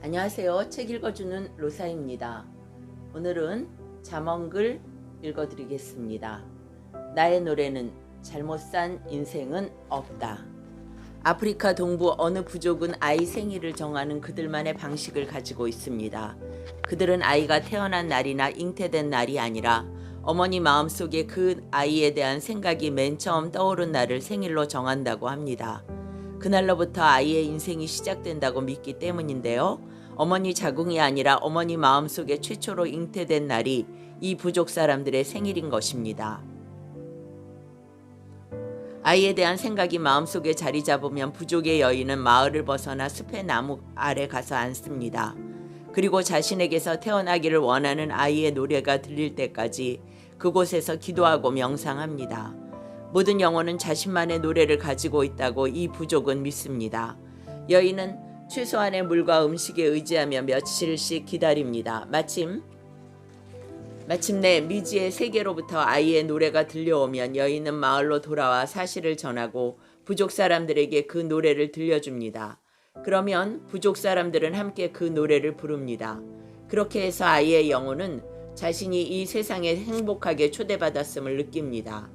안녕하세요. 책 읽어주는 로사입니다. 오늘은 잠언글 읽어드리겠습니다. 나의 노래는 잘못 산 인생은 없다. 아프리카 동부 어느 부족은 아이 생일을 정하는 그들만의 방식을 가지고 있습니다. 그들은 아이가 태어난 날이나 잉태된 날이 아니라 어머니 마음속에 그 아이에 대한 생각이 맨 처음 떠오른 날을 생일로 정한다고 합니다. 그날로부터 아이의 인생이 시작된다고 믿기 때문인데요. 어머니 자궁이 아니라 어머니 마음속에 최초로 잉태된 날이 이 부족 사람들의 생일인 것입니다. 아이에 대한 생각이 마음속에 자리 잡으면 부족의 여인은 마을을 벗어나 숲의 나무 아래 가서 앉습니다. 그리고 자신에게서 태어나기를 원하는 아이의 노래가 들릴 때까지 그곳에서 기도하고 명상합니다. 모든 영혼은 자신만의 노래를 가지고 있다고 이 부족은 믿습니다. 여인은 최소한의 물과 음식에 의지하며 며칠씩 기다립니다. 마침내 미지의 세계로부터 아이의 노래가 들려오면 여인은 마을로 돌아와 사실을 전하고 부족 사람들에게 그 노래를 들려줍니다. 그러면 부족 사람들은 함께 그 노래를 부릅니다. 그렇게 해서 아이의 영혼은 자신이 이 세상에 행복하게 초대받았음을 느낍니다.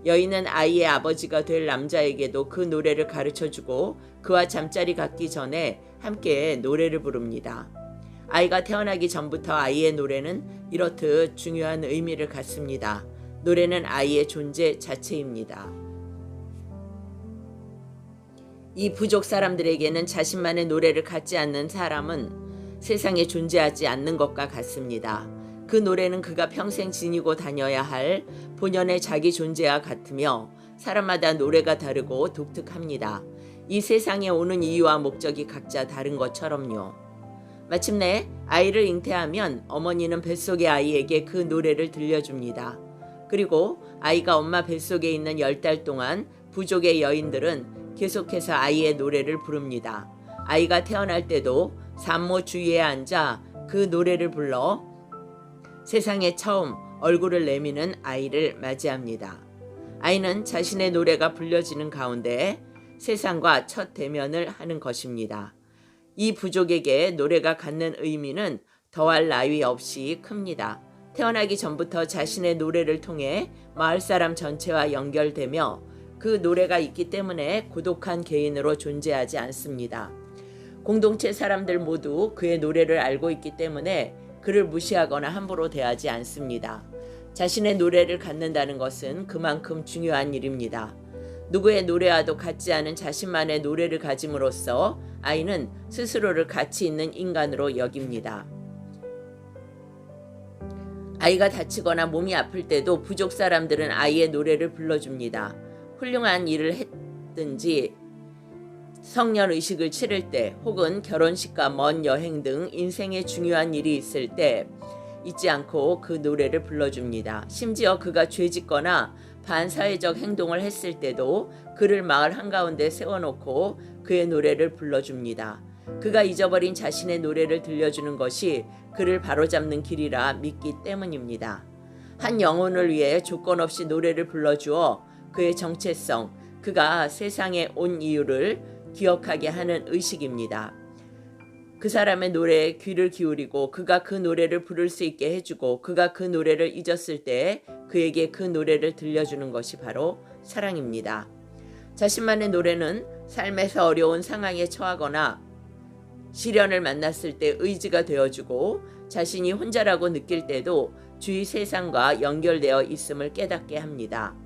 여인은 아이의 아버지가 될 남자에게도 그 노래를 가르쳐주고 그와 잠자리 갖기 전에 함께 노래를 부릅니다. 아이가 태어나기 전부터 아이의 노래는 이렇듯 중요한 의미를 갖습니다. 노래는 아이의 존재 자체입니다. 이 부족 사람들에게는 자신만의 노래를 갖지 않는 사람은 세상에 존재하지 않는 것과 같습니다. 그 노래는 그가 평생 지니고 다녀야 할 본연의 자기 존재와 같으며 사람마다 노래가 다르고 독특합니다. 이 세상에 오는 이유와 목적이 각자 다른 것처럼요. 마침내 아이를 잉태하면 어머니는 뱃속의 아이에게 그 노래를 들려줍니다. 그리고 아이가 엄마 뱃속에 있는 10달 동안 부족의 여인들은 계속해서 아이의 노래를 부릅니다. 아이가 태어날 때도 산모 주위에 앉아 그 노래를 불러 세상에 처음 얼굴을 내미는 아이를 맞이합니다. 아이는 자신의 노래가 불려지는 가운데 세상과 첫 대면을 하는 것입니다. 이 부족에게 노래가 갖는 의미는 더할 나위 없이 큽니다. 태어나기 전부터 자신의 노래를 통해 마을 사람 전체와 연결되며 그 노래가 있기 때문에 고독한 개인으로 존재하지 않습니다. 공동체 사람들 모두 그의 노래를 알고 있기 때문에 그를 무시하거나 함부로 대하지 않습니다. 자신의 노래를 갖는다는 것은 그만큼 중요한 일입니다. 누구의 노래와도 같지 않은 자신만의 노래를 가짐으로써 아이는 스스로를 가치 있는 인간으로 여깁니다. 아이가 다치거나 몸이 아플 때도 부족 사람들은 아이의 노래를 불러줍니다. 훌륭한 일을 했든지 성년 의식을 치를 때 혹은 결혼식과 먼 여행 등 인생에 중요한 일이 있을 때 잊지 않고 그 노래를 불러줍니다. 심지어 그가 죄짓거나 반사회적 행동을 했을 때도 그를 마을 한가운데 세워놓고 그의 노래를 불러줍니다. 그가 잊어버린 자신의 노래를 들려주는 것이 그를 바로잡는 길이라 믿기 때문입니다. 한 영혼을 위해 조건 없이 노래를 불러주어 그의 정체성, 그가 세상에 온 이유를 기억하게 하는 의식입니다. 그 사람의 노래에 귀를 기울이고 그가 그 노래를 부를 수 있게 해주고 그가 그 노래를 잊었을 때 그에게 그 노래를 들려주는 것이 바로 사랑입니다. 자신만의 노래는 삶에서 어려운 상황에 처하거나 시련을 만났을 때 의지가 되어주고 자신이 혼자라고 느낄 때도 주위 세상과 연결되어 있음을 깨닫게 합니다.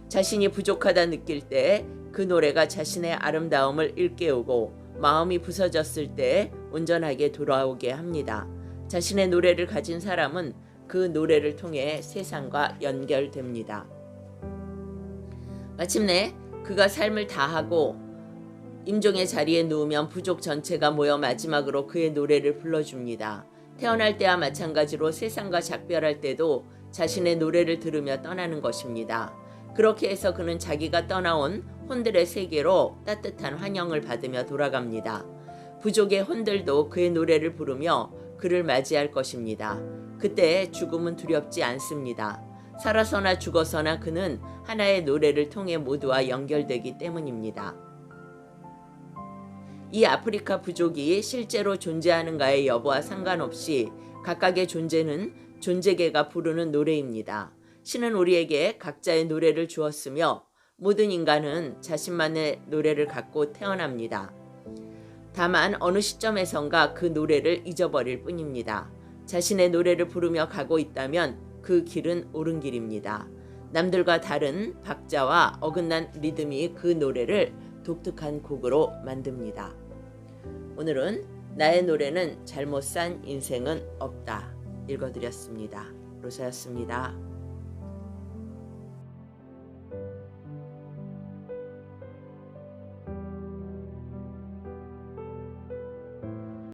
자신이 부족하다 느낄 때 그 노래가 자신의 아름다움을 일깨우고 마음이 부서졌을 때 온전하게 돌아오게 합니다. 자신의 노래를 가진 사람은 그 노래를 통해 세상과 연결됩니다. 마침내 그가 삶을 다하고 임종의 자리에 누우면 부족 전체가 모여 마지막으로 그의 노래를 불러줍니다. 태어날 때와 마찬가지로 세상과 작별할 때도 자신의 노래를 들으며 떠나는 것입니다. 그렇게 해서 그는 자기가 떠나온 혼들의 세계로 따뜻한 환영을 받으며 돌아갑니다. 부족의 혼들도 그의 노래를 부르며 그를 맞이할 것입니다. 그때 죽음은 두렵지 않습니다. 살아서나 죽어서나 그는 하나의 노래를 통해 모두와 연결되기 때문입니다. 이 아프리카 부족이 실제로 존재하는가의 여부와 상관없이 각각의 존재는 존재계가 부르는 노래입니다. 신은 우리에게 각자의 노래를 주었으며 모든 인간은 자신만의 노래를 갖고 태어납니다. 다만 어느 시점에선가 그 노래를 잊어버릴 뿐입니다. 자신의 노래를 부르며 가고 있다면 그 길은 옳은 길입니다. 남들과 다른 박자와 어긋난 리듬이 그 노래를 독특한 곡으로 만듭니다. 오늘은 나의 노래는 잘못 산 인생은 없다 읽어드렸습니다. 로사였습니다.